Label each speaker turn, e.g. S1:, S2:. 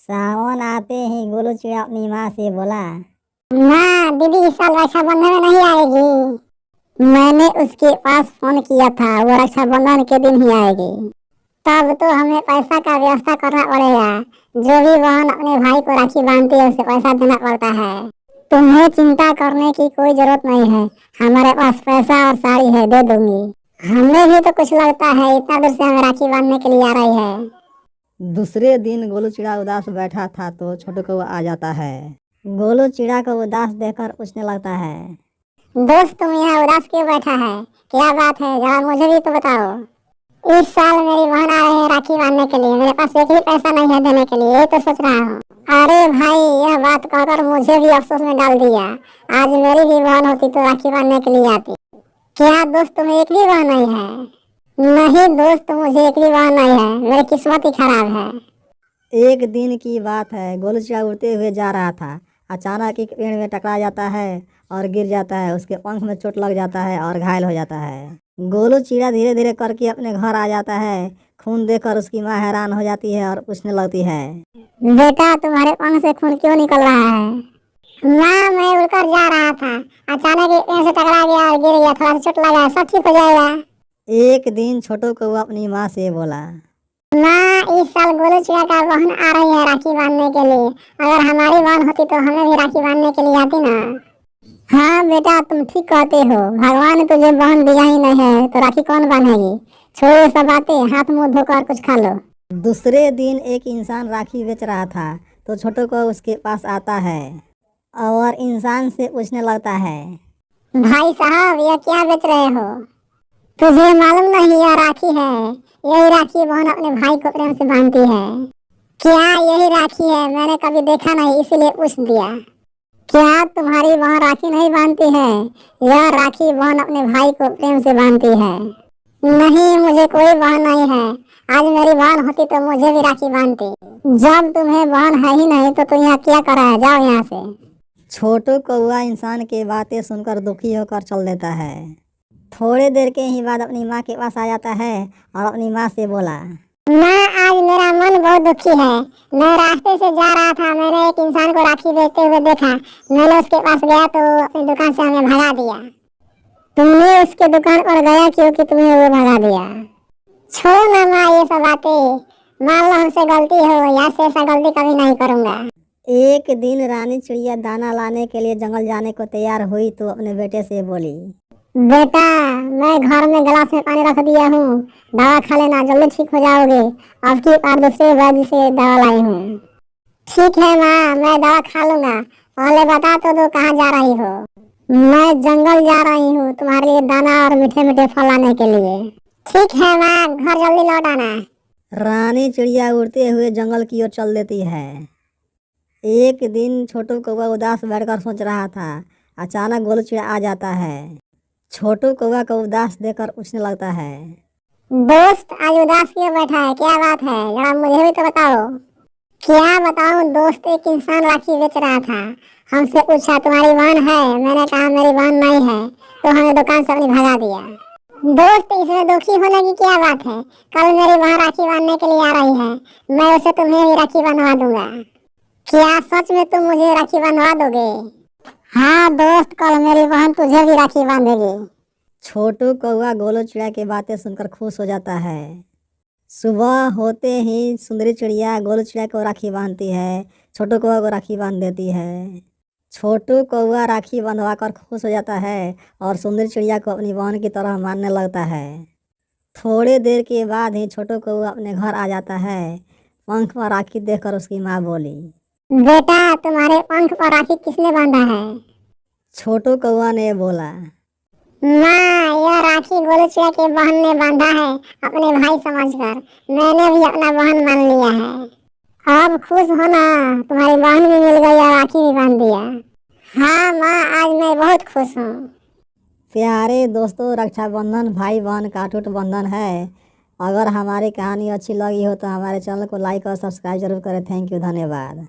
S1: सावन आते ही गोलू चिड़िया अपनी माँ से बोला,
S2: माँ दीदी इस साल रक्षाबंधन में नहीं आएगी। मैंने उसके पास फोन किया था, वो रक्षाबंधन के दिन ही आएगी। तब तो हमें पैसा का व्यवस्था करना पड़ेगा। जो भी बहन अपने भाई को राखी बांधती है उसे पैसा देना पड़ता है। तुम्हें चिंता करने की कोई जरूरत नहीं है, हमारे पास पैसा और साड़ी है, दे दूंगी। हमें भी तो कुछ लगता है, इतना दूर से हमें राखी बांधने के लिए आ रही है।
S1: दूसरे दिन गोलू चिड़ा उदास बैठा था तो छोटू कौआ आ जाता है। गोलू चिड़ा को उदास देखकर पूछने लगता है,
S2: दोस्त तुम यहाँ उदास क्यों बैठा है, क्या बात है, जरा मुझे भी तो बताओ। इस साल मेरी बहन आ रही है राखी बांधने के लिए, मेरे पास एक भी पैसा नहीं है देने के लिए, यही तो सोच रहा हूँ। अरे भाई, यह बात कहकर मुझे भी अफसोस में डाल दिया। आज मेरी भी बहन होती तो राखी बांधने के लिए आती। क्या दोस्त तुम्हें एक भी बहन नहीं है? नहीं दोस्त, मुझे एक भी बहन नहीं है, मेरी किस्मत ही खराब है।
S1: एक दिन की बात है, गोलू चिड़ा उड़ते हुए जा रहा था। अचानक एक पेड़ में टकरा जाता है और गिर जाता है। उसके पंख में चोट लग जाता है और घायल हो जाता है। गोलू चिड़ा धीरे धीरे करके अपने घर आ जाता है। खून देखकर उसकी माँ हैरान हो जाती है और पूछने लगती है,
S2: बेटा तुम्हारे पंख से खून क्यों निकल रहा है? माँ मैं उड़कर जा रहा था, अचानक एक पेड़ से टकरा गया और गिर गया, थोड़ा सा चोट लगा, सब ठीक हो जाएगा।
S1: एक दिन छोटू कौआ अपनी माँ से बोला,
S2: माँ इस साल गोलू चिड़ा का बहन आ रही है राखी बांधने के लिए, अगर हमारी बहन होती तो हमें भी राखी बांधने के लिए आती ना। हाँ बेटा तुम ठीक कहते हो, भगवान ने तुझे बहन दिया ही नहीं है तो राखी कौन बांधेगी। छोड़ो ये सब बातें, हाथ मुंह धोकर कुछ खा लो।
S1: दूसरे दिन एक इंसान राखी बेच रहा था तो छोटू कौआ उसके पास आता है और इंसान से पूछने लगता है,
S2: भाई साहब यह क्या बेच रहे हो? तुझे मालूम नहीं यह राखी है, यही राखी बहन अपने भाई को प्रेम से बांधती है। क्या यही राखी है? मैंने कभी देखा नहीं इसीलिए पूछ दिया। क्या तुम्हारी बहन राखी नहीं बांधती है? यह राखी बहन अपने भाई को प्रेम से बांधती है। नहीं मुझे कोई बहन नहीं है, आज मेरी बहन होती तो मुझे भी राखी बांधती। जब तुम्हें बहन है ही नहीं तो तुम यहाँ क्या कर रहा है, जाओ यहाँ से।
S1: छोटू कौआ इंसान की बातें सुनकर दुखी होकर चल देता है। थोड़े देर के ही बाद अपनी माँ के पास आ जाता है और अपनी माँ से बोला,
S2: माँ आज मेरा मन बहुत दुखी है। मैं रास्ते से जा रहा था, मैंने एक इंसान को राखी बेचते हुए देखा। मैंने उसके पास गया तो अपनी दुकान से हमें भगा दिया। तुमने उसके दुकान पर गया क्योंकि तुम्हें वो भगा दिया? छोड़ो ना माँ ये सब बातें, मान लो हमसे गलती हो, यहाँ से ऐसा गलती कभी नहीं करूँगा।
S1: एक दिन रानी चिड़िया दाना लाने के लिए जंगल जाने को तैयार हुई तो अपने बेटे से बोली,
S2: बेटा मैं घर में गिलास में पानी रख दिया हूँ, दवा खा लेना, जल्दी ठीक हो जाओगे। अब की बार दूसरे वैद्य से दवा लाई हूँ। ठीक है माँ, मैं दवा खा लूंगा, पहले बता तो दो कहाँ जा रही हो? मैं जंगल जा रही हूँ तुम्हारे लिए दाना और मीठे मीठे फल लाने के लिए। ठीक है माँ, घर जल्दी लौट आना।
S1: रानी चिड़िया उड़ते हुए जंगल की ओर चल देती है। एक दिन छोटू कौआ उदास बैठकर सोच रहा था। अचानक गोलू चिड़िया आ जाता है। छोटू कौआ को उदास देखकर पूछने लगता है,
S2: दोस्त आज उदास क्यों बैठा है, क्या बात है, जरा मुझे भी तो बताओ। क्या बताऊं दोस्त, एक इंसान राखी बेच रहा था, हमसे पूछा तुम्हारी बहन है, मैंने कहा मेरी बहन नहीं है, तो हमें दुकान से अपनी भगा दिया। दोस्त इसमें दुखी होने की क्या बात है, कल मेरी बहन राखी बांधने के लिए आ रही है, मैं उसे तुम्हें भी राखी बंधवा दूंगा। क्या सच में तुम मुझे राखी बंधवा दोगे? हाँ दोस्त, कल मेरी बहन तुझे भी राखी बांधेगी।
S1: छोटू कौआ गोलू चिड़िया की बातें सुनकर खुश हो जाता है। सुबह होते ही सुंदरी चिड़िया गोलू चिड़िया को राखी बांधती है, छोटू कौआ को राखी बांध देती है। छोटू कौआ राखी बंधवा कर खुश हो जाता है और सुंदरी चिड़िया को अपनी बहन की तरह मानने लगता है। थोड़ी देर के बाद ही छोटू कौआ अपने घर आ जाता है। पंख पर राखी देखकर उसकी माँ बोली,
S2: बेटा तुम्हारे पंख पर राखी किसने बांधा है?
S1: छोटू कौआ ने बोला,
S2: माँ यह राखी गोलू चिड़िया की बहन ने बांधा है, अपने भाई समझकर। मैंने भी अपना बहन मान लिया है। अब खुश हो ना, तुम्हारी बहन भी मिल गई और राखी भी बांध दिया। हाँ माँ, आज मैं बहुत खुश हूँ।
S1: प्यारे दोस्तों, रक्षाबंधन भाई बहन का अटूट बंधन है। अगर हमारी कहानी अच्छी लगी हो तो हमारे चैनल को लाइक और सब्सक्राइब जरूर करें। थैंक यू, धन्यवाद।